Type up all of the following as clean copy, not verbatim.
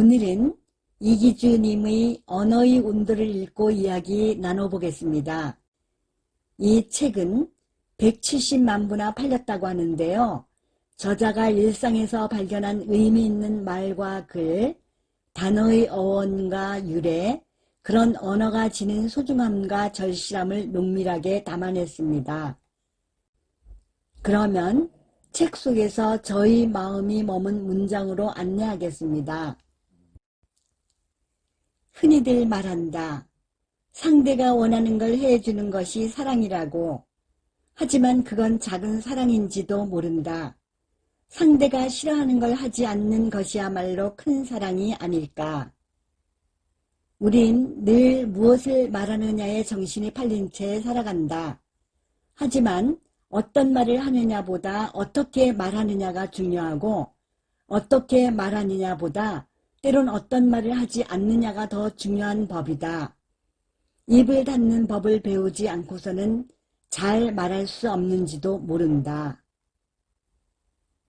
오늘은 이기주님의 언어의 온도를 읽고 이야기 나눠보겠습니다. 이 책은 170만 부나 팔렸다고 하는데요. 저자가 일상에서 발견한 의미 있는 말과 글, 단어의 어원과 유래, 그런 언어가 지닌 소중함과 절실함을 농밀하게 담아냈습니다. 그러면 책 속에서 저희 마음이 머문 문장으로 안내하겠습니다. 흔히들 말한다. 상대가 원하는 걸 해주는 것이 사랑이라고. 하지만 그건 작은 사랑인지도 모른다. 상대가 싫어하는 걸 하지 않는 것이야말로 큰 사랑이 아닐까. 우린 늘 무엇을 말하느냐에 정신이 팔린 채 살아간다. 하지만 어떤 말을 하느냐보다 어떻게 말하느냐가 중요하고 어떻게 말하느냐보다 때론 어떤 말을 하지 않느냐가 더 중요한 법이다. 입을 닫는 법을 배우지 않고서는 잘 말할 수 없는지도 모른다.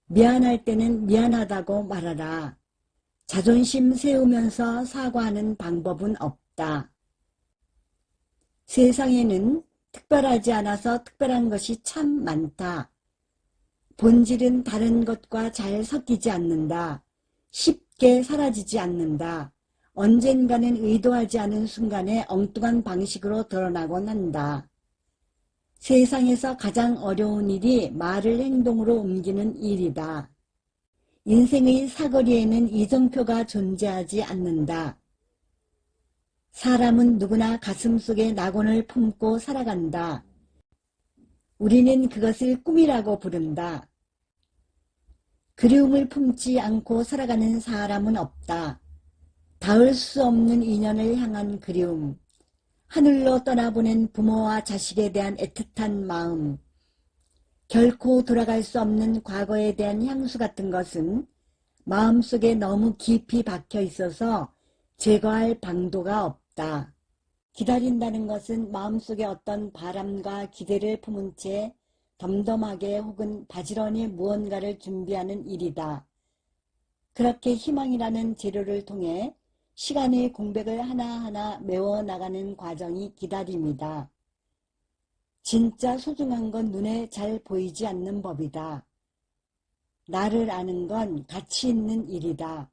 미안할 때는 미안하다고 말하라. 자존심 세우면서 사과하는 방법은 없다. 세상에는 특별하지 않아서 특별한 것이 참 많다. 본질은 다른 것과 잘 섞이지 않는다. 쉽게 사라지지 않는다. 언젠가는 의도하지 않은 순간에 엉뚱한 방식으로 드러나곤 한다. 세상에서 가장 어려운 일이 말을 행동으로 옮기는 일이다. 인생의 사거리에는 이정표가 존재하지 않는다. 사람은 누구나 가슴속에 낙원을 품고 살아간다. 우리는 그것을 꿈이라고 부른다. 그리움을 품지 않고 살아가는 사람은 없다. 닿을 수 없는 인연을 향한 그리움, 하늘로 떠나보낸 부모와 자식에 대한 애틋한 마음, 결코 돌아갈 수 없는 과거에 대한 향수 같은 것은 마음속에 너무 깊이 박혀 있어서 제거할 방도가 없다. 기다린다는 것은 마음속에 어떤 바람과 기대를 품은 채 덤덤하게 혹은 바지런히 무언가를 준비하는 일이다. 그렇게 희망이라는 재료를 통해 시간의 공백을 하나하나 메워나가는 과정이 기다림이다. 진짜 소중한 건 눈에 잘 보이지 않는 법이다. 나를 아는 건 가치 있는 일이다.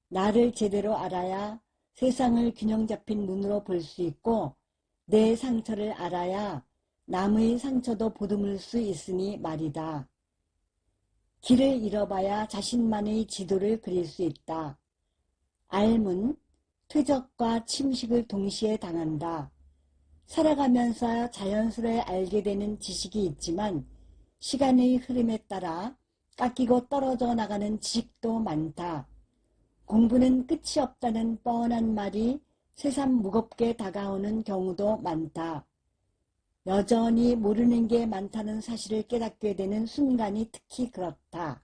나를 제대로 알아야 세상을 균형 잡힌 눈으로 볼 수 있고 내 상처를 알아야 남의 상처도 보듬을 수 있으니 말이다. 길을 잃어봐야 자신만의 지도를 그릴 수 있다. 알문, 퇴적과 침식을 동시에 당한다. 살아가면서 자연스레 알게 되는 지식이 있지만 시간의 흐름에 따라 깎이고 떨어져 나가는 지식도 많다. 공부는 끝이 없다는 뻔한 말이 새삼 무겁게 다가오는 경우도 많다. 여전히 모르는 게 많다는 사실을 깨닫게 되는 순간이 특히 그렇다.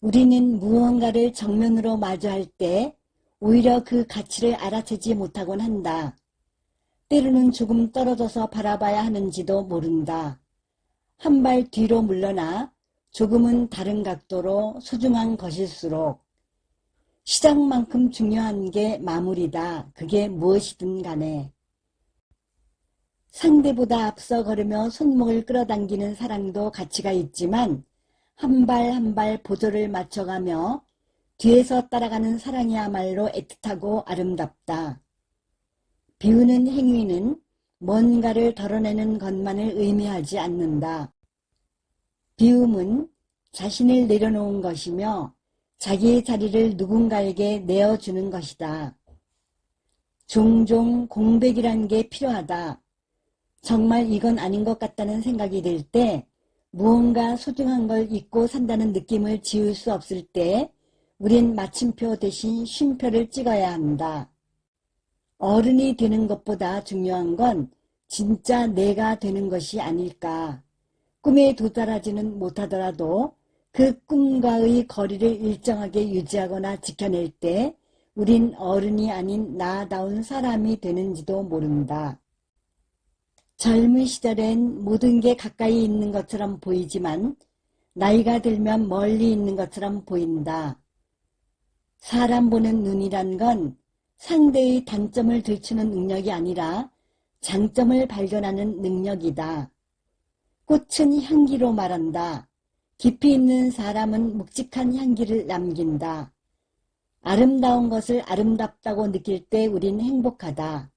우리는 무언가를 정면으로 마주할 때 오히려 그 가치를 알아채지 못하곤 한다. 때로는 조금 떨어져서 바라봐야 하는지도 모른다. 한 발 뒤로 물러나 조금은 다른 각도로 소중한 것일수록 시작만큼 중요한 게 마무리다. 그게 무엇이든 간에. 상대보다 앞서 걸으며 손목을 끌어당기는 사랑도 가치가 있지만 한 발 한 발 보조를 맞춰가며 뒤에서 따라가는 사랑이야말로 애틋하고 아름답다. 비우는 행위는 뭔가를 덜어내는 것만을 의미하지 않는다. 비움은 자신을 내려놓은 것이며 자기의 자리를 누군가에게 내어주는 것이다. 종종 공백이란 게 필요하다. 정말 이건 아닌 것 같다는 생각이 들 때, 무언가 소중한 걸 잊고 산다는 느낌을 지울 수 없을 때 우린 마침표 대신 쉼표를 찍어야 한다. 어른이 되는 것보다 중요한 건 진짜 내가 되는 것이 아닐까. 꿈에 도달하지는 못하더라도 그 꿈과의 거리를 일정하게 유지하거나 지켜낼 때 우린 어른이 아닌 나다운 사람이 되는지도 모른다. 젊은 시절엔 모든 게 가까이 있는 것처럼 보이지만 나이가 들면 멀리 있는 것처럼 보인다. 사람 보는 눈이란 건 상대의 단점을 들추는 능력이 아니라 장점을 발견하는 능력이다. 꽃은 향기로 말한다. 깊이 있는 사람은 묵직한 향기를 남긴다. 아름다운 것을 아름답다고 느낄 때 우린 행복하다.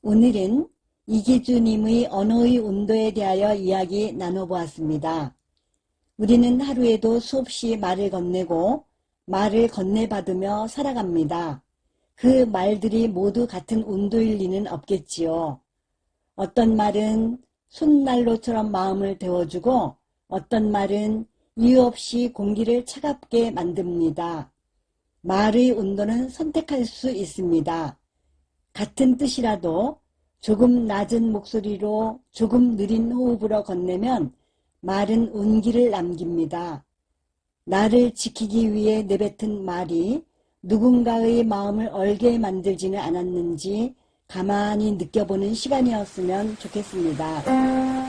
오늘은 이기주님의 언어의 온도에 대하여 이야기 나눠보았습니다. 우리는 하루에도 수없이 말을 건네고 말을 건네받으며 살아갑니다. 그 말들이 모두 같은 온도일 리는 없겠지요. 어떤 말은 손난로처럼 마음을 데워주고 어떤 말은 이유 없이 공기를 차갑게 만듭니다. 말의 온도는 선택할 수 있습니다. 같은 뜻이라도 조금 낮은 목소리로 조금 느린 호흡으로 건네면 말은 온기를 남깁니다. 나를 지키기 위해 내뱉은 말이 누군가의 마음을 얼게 만들지는 않았는지 가만히 느껴보는 시간이었으면 좋겠습니다.